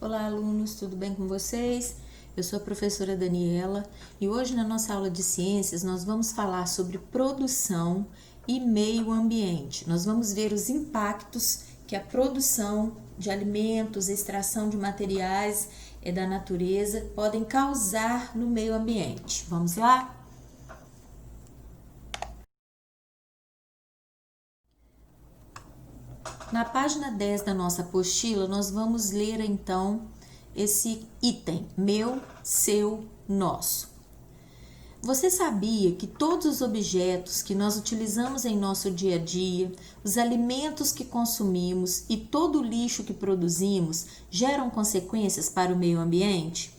Olá, alunos, tudo bem com vocês? Eu sou a professora Daniela e hoje na nossa aula de ciências nós vamos falar sobre produção e meio ambiente. Nós vamos ver os impactos que a produção de alimentos, a extração de materiais da natureza podem causar no meio ambiente. Vamos lá? Na página 10 da nossa apostila, nós vamos ler então esse item, meu, seu, nosso. Você sabia que todos os objetos que nós utilizamos em nosso dia a dia, os alimentos que consumimos e todo o lixo que produzimos geram consequências para o meio ambiente?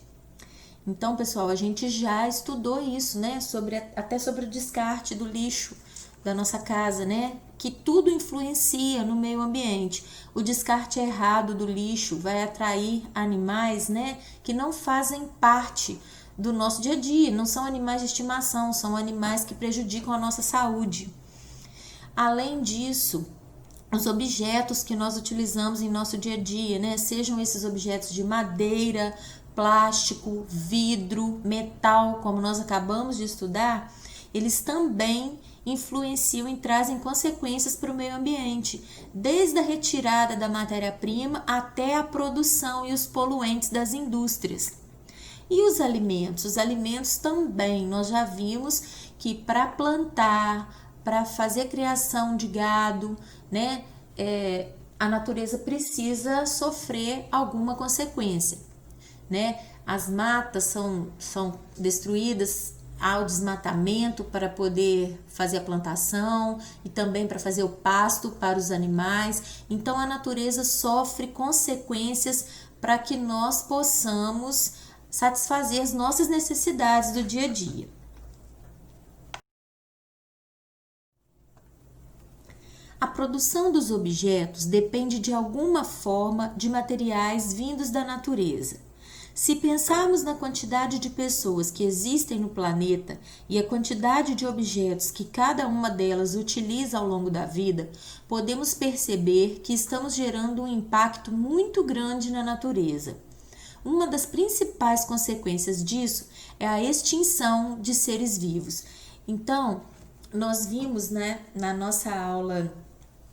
Então, pessoal, a gente já estudou isso, né? Até sobre o descarte do lixo da nossa casa, né? Que tudo influencia no meio ambiente. O descarte errado do lixo vai atrair animais, né? Que não fazem parte do nosso dia a dia, não são animais de estimação, são animais que prejudicam a nossa saúde. Além disso, os objetos que nós utilizamos em nosso dia a dia, né? Sejam esses objetos de madeira, plástico, vidro, metal, como nós acabamos de estudar, eles também influenciam e trazem consequências para o meio ambiente, desde a retirada da matéria-prima até a produção e os poluentes das indústrias. E os alimentos? Os alimentos também, nós já vimos que para plantar, para fazer criação de gado, né, a natureza precisa sofrer alguma consequência, né? As matas são destruídas ao desmatamento para poder fazer a plantação e também para fazer o pasto para os animais. Então a natureza sofre consequências para que nós possamos satisfazer as nossas necessidades do dia a dia. A produção dos objetos depende de alguma forma de materiais vindos da natureza. Se pensarmos na quantidade de pessoas que existem no planeta e a quantidade de objetos que cada uma delas utiliza ao longo da vida, podemos perceber que estamos gerando um impacto muito grande na natureza. Uma das principais consequências disso é a extinção de seres vivos. Então, nós vimos, né, na nossa aula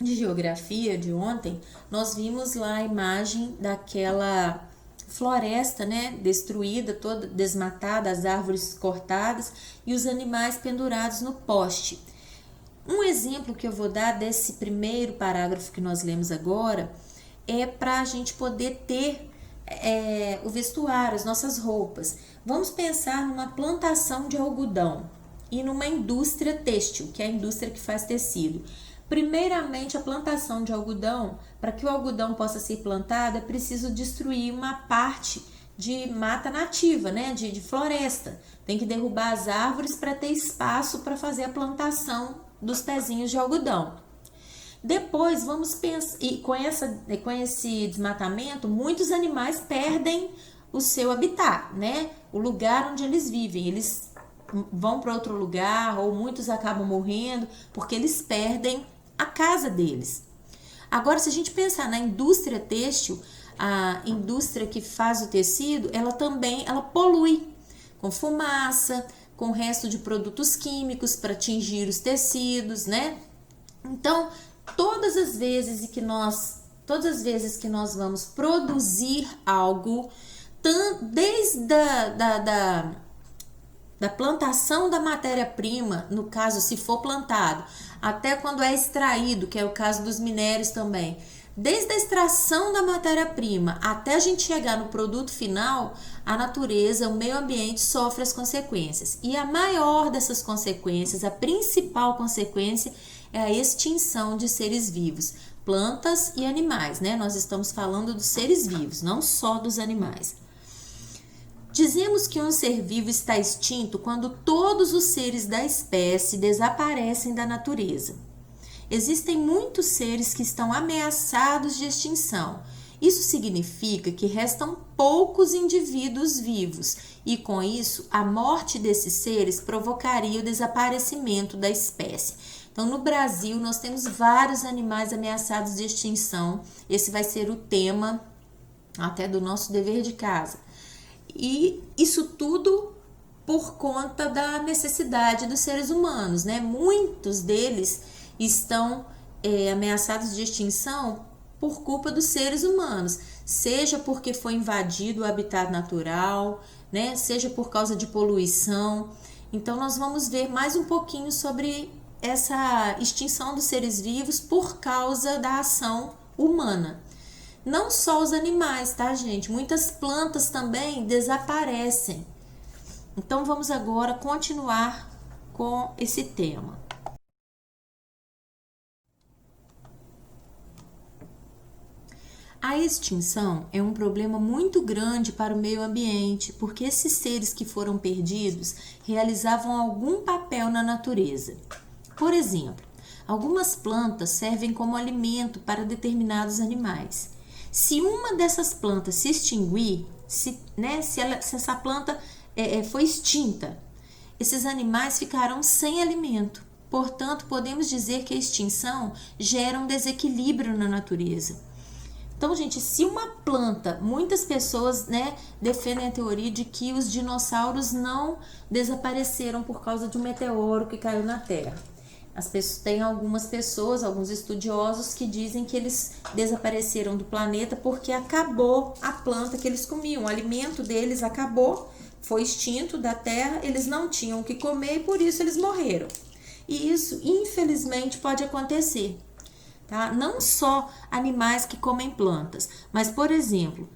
de geografia de ontem, nós vimos lá a imagem daquela floresta, né, destruída, toda desmatada, as árvores cortadas e os animais pendurados no poste. Um exemplo que eu vou dar desse primeiro parágrafo que nós lemos agora é para a gente poder ter o vestuário, as nossas roupas. Vamos pensar numa plantação de algodão e numa indústria têxtil, que é a indústria que faz tecido. Primeiramente, a plantação de algodão, para que o algodão possa ser plantado, é preciso destruir uma parte de mata nativa, né? De floresta. Tem que derrubar as árvores para ter espaço para fazer a plantação dos pezinhos de algodão. Depois, vamos pensar, e com esse desmatamento, muitos animais perdem o seu habitat, né? O lugar onde eles vivem. Eles vão para outro lugar, ou muitos acabam morrendo, porque eles perdem a casa deles. Agora, se a gente pensar na indústria têxtil, a indústria que faz o tecido, ela polui com fumaça, com resto de produtos químicos para atingir os tecidos, né? Então, todas as vezes que nós vamos produzir algo, desde da plantação da matéria-prima, no caso, se for plantado, até quando é extraído, que é o caso dos minérios também, desde a extração da matéria-prima até a gente chegar no produto final, a natureza, o meio ambiente sofre as consequências. E a maior dessas consequências, a principal consequência, é a extinção de seres vivos, plantas e animais, né? Nós estamos falando dos seres vivos, não só dos animais. Dizemos que um ser vivo está extinto quando todos os seres da espécie desaparecem da natureza. Existem muitos seres que estão ameaçados de extinção. Isso significa que restam poucos indivíduos vivos e, com isso, a morte desses seres provocaria o desaparecimento da espécie. Então, no Brasil, nós temos vários animais ameaçados de extinção. Esse vai ser o tema até do nosso dever de casa. E isso tudo por conta da necessidade dos seres humanos, né? Muitos deles estão ameaçados de extinção por culpa dos seres humanos, seja porque foi invadido o habitat natural, né? Seja por causa de poluição. Então nós vamos ver mais um pouquinho sobre essa extinção dos seres vivos por causa da ação humana. Não só os animais, tá, gente? Muitas plantas também desaparecem. Então vamos agora continuar com esse tema. A extinção é um problema muito grande para o meio ambiente, porque esses seres que foram perdidos realizavam algum papel na natureza. Por exemplo, algumas plantas servem como alimento para determinados animais. Se uma dessas plantas se extinguir, se essa planta foi extinta, esses animais ficarão sem alimento. Portanto, podemos dizer que a extinção gera um desequilíbrio na natureza. Então, gente, se uma planta, muitas pessoas, defendem a teoria de que os dinossauros não desapareceram por causa de um meteoro que caiu na Terra. Tem algumas pessoas, alguns estudiosos que dizem que eles desapareceram do planeta porque acabou a planta que eles comiam, o alimento deles acabou, foi extinto da Terra, eles não tinham o que comer e por isso eles morreram. E isso, infelizmente, pode acontecer. Tá? Não só animais que comem plantas, mas, por exemplo,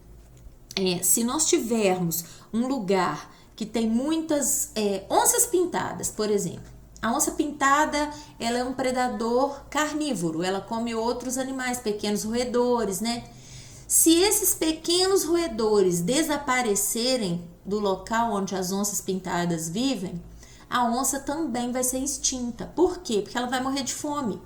se nós tivermos um lugar que tem muitas onças pintadas, por exemplo, a onça pintada ela é um predador carnívoro, ela come outros animais, pequenos roedores, né? Se esses pequenos roedores desaparecerem do local onde as onças pintadas vivem, a onça também vai ser extinta. Por quê? Porque ela vai morrer de fome.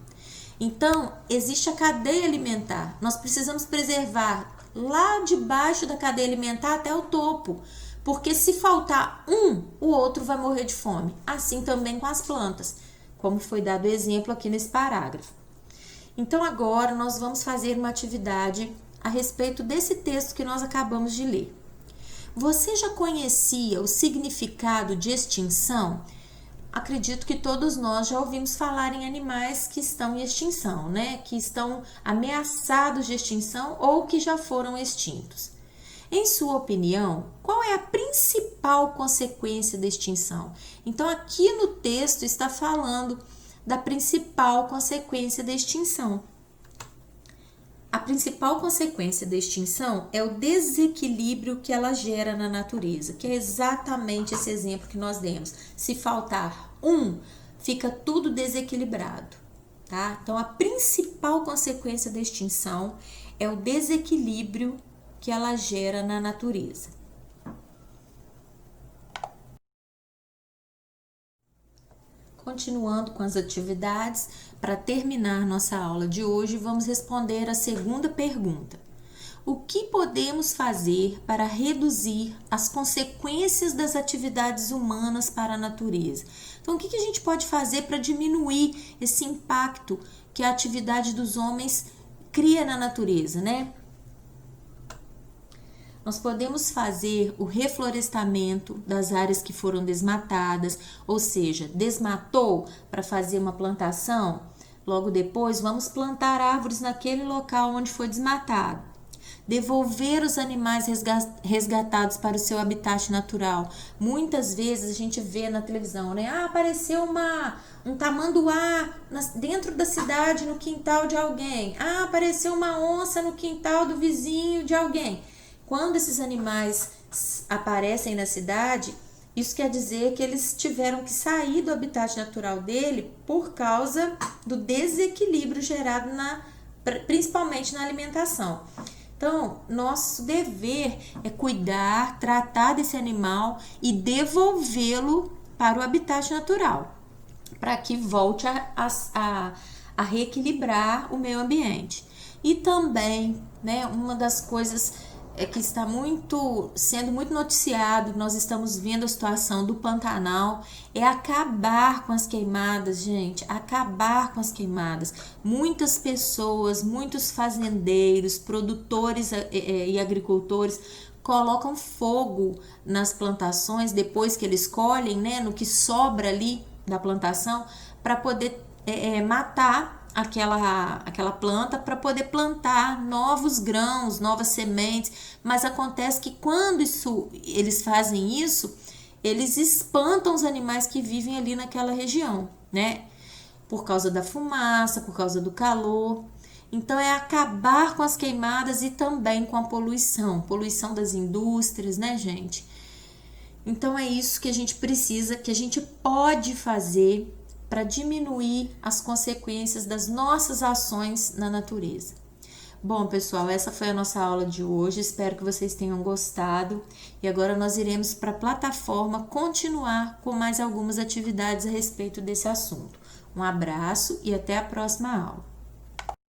Então, existe a cadeia alimentar. Nós precisamos preservar lá debaixo da cadeia alimentar até o topo. Porque se faltar um, o outro vai morrer de fome. Assim também com as plantas, como foi dado o exemplo aqui nesse parágrafo. Então, agora nós vamos fazer uma atividade a respeito desse texto que nós acabamos de ler. Você já conhecia o significado de extinção? Acredito que todos nós já ouvimos falar em animais que estão em extinção, né? Que estão ameaçados de extinção ou que já foram extintos. Em sua opinião, qual é a principal consequência da extinção? Então, aqui no texto está falando da principal consequência da extinção. A principal consequência da extinção é o desequilíbrio que ela gera na natureza, que é exatamente esse exemplo que nós demos. Se faltar um, fica tudo desequilibrado, tá? Então, a principal consequência da extinção é o desequilíbrio que ela gera na natureza. Continuando com as atividades, para terminar nossa aula de hoje, vamos responder a segunda pergunta. O que podemos fazer para reduzir as consequências das atividades humanas para a natureza? Então, o que a gente pode fazer para diminuir esse impacto que a atividade dos homens cria na natureza, né? Nós podemos fazer o reflorestamento das áreas que foram desmatadas, ou seja, desmatou para fazer uma plantação, logo depois vamos plantar árvores naquele local onde foi desmatado. Devolver os animais resgatados para o seu habitat natural. Muitas vezes a gente vê na televisão, né? Apareceu um tamanduá dentro da cidade, no quintal de alguém. Apareceu uma onça no quintal do vizinho de alguém. Quando esses animais aparecem na cidade, isso quer dizer que eles tiveram que sair do habitat natural dele por causa do desequilíbrio gerado principalmente na alimentação. Então, nosso dever é cuidar, tratar desse animal e devolvê-lo para o habitat natural, para que volte a reequilibrar o meio ambiente. E também, uma das coisas que está sendo muito noticiado, nós estamos vendo a situação do Pantanal, é acabar com as queimadas, gente, acabar com as queimadas. Muitas pessoas, muitos fazendeiros, produtores e agricultores colocam fogo nas plantações depois que eles colhem, né, no que sobra ali da plantação, para poder matar aquela planta, para poder plantar novos grãos, novas sementes. Mas acontece que quando eles fazem isso, eles espantam os animais que vivem ali naquela região, né? Por causa da fumaça, por causa do calor. Então é acabar com as queimadas e também com a poluição das indústrias, né, gente? Então é isso que a gente precisa, que a gente pode fazer para diminuir as consequências das nossas ações na natureza. Bom, pessoal, essa foi a nossa aula de hoje. Espero que vocês tenham gostado. E agora nós iremos para a plataforma continuar com mais algumas atividades a respeito desse assunto. Um abraço e até a próxima aula.